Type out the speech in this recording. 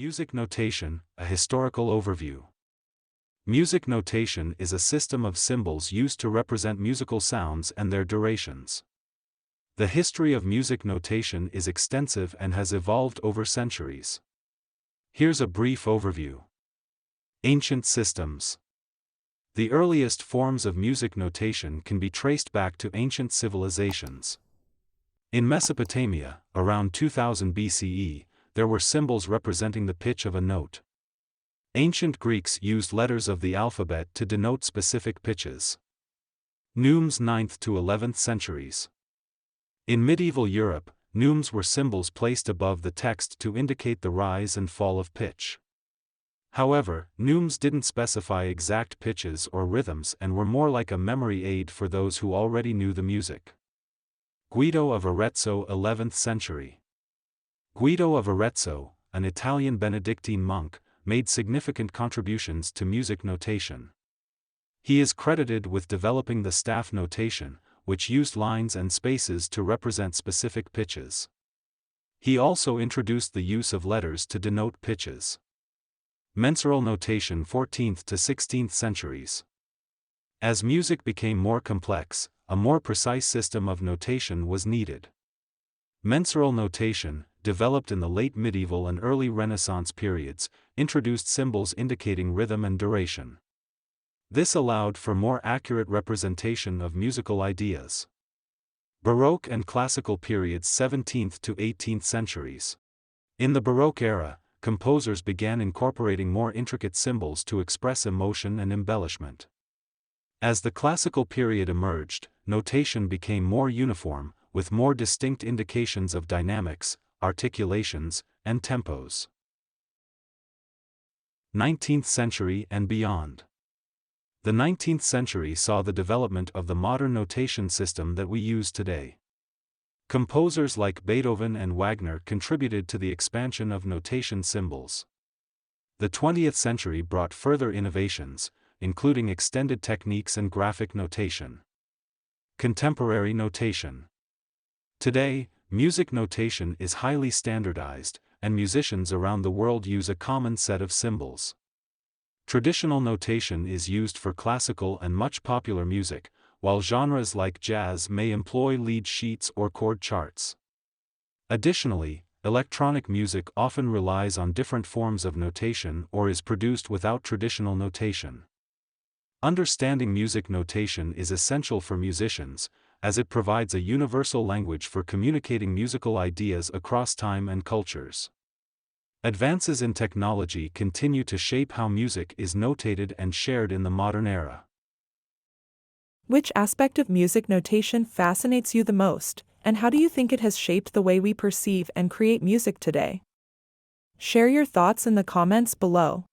Music notation, a historical overview. Music notation is a system of symbols used to represent musical sounds and their durations. The history of music notation is extensive and has evolved over centuries. Here's a brief overview. Ancient systems. The earliest forms of music notation can be traced back to ancient civilizations. In Mesopotamia, around 2000 BCE, there were symbols representing the pitch of a note. Ancient Greeks used letters of the alphabet to denote specific pitches. Neumes 9th to 11th centuries. In medieval Europe, neumes were symbols placed above the text to indicate the rise and fall of pitch. However, neumes didn't specify exact pitches or rhythms and were more like a memory aid for those who already knew the music. Guido of Arezzo, 11th century. Guido of Arezzo, an Italian Benedictine monk, made significant contributions to music notation. He is credited with developing the staff notation, which used lines and spaces to represent specific pitches. He also introduced the use of letters to denote pitches. Mensural notation, 14th to 16th centuries. As music became more complex, a more precise system of notation was needed. Mensural notation, developed in the late medieval and early Renaissance periods, introduced symbols indicating rhythm and duration. This allowed for more accurate representation of musical ideas. Baroque and Classical periods, 17th to 18th centuries. In the Baroque era, composers began incorporating more intricate symbols to express emotion and embellishment. As the Classical period emerged, notation became more uniform, with more distinct indications of dynamics, articulations, and tempos. 19th century and beyond. The 19th century saw the development of the modern notation system that we use today. Composers like Beethoven and Wagner contributed to the expansion of notation symbols. The 20th century brought further innovations, including extended techniques and graphic notation. Contemporary notation. Today, music notation is highly standardized, and musicians around the world use a common set of symbols. Traditional notation is used for classical and much popular music, while genres like jazz may employ lead sheets or chord charts. Additionally, electronic music often relies on different forms of notation or is produced without traditional notation. Understanding music notation is essential for musicians, as it provides a universal language for communicating musical ideas across time and cultures. Advances in technology continue to shape how music is notated and shared in the modern era. Which aspect of music notation fascinates you the most, and how do you think it has shaped the way we perceive and create music today? Share your thoughts in the comments below.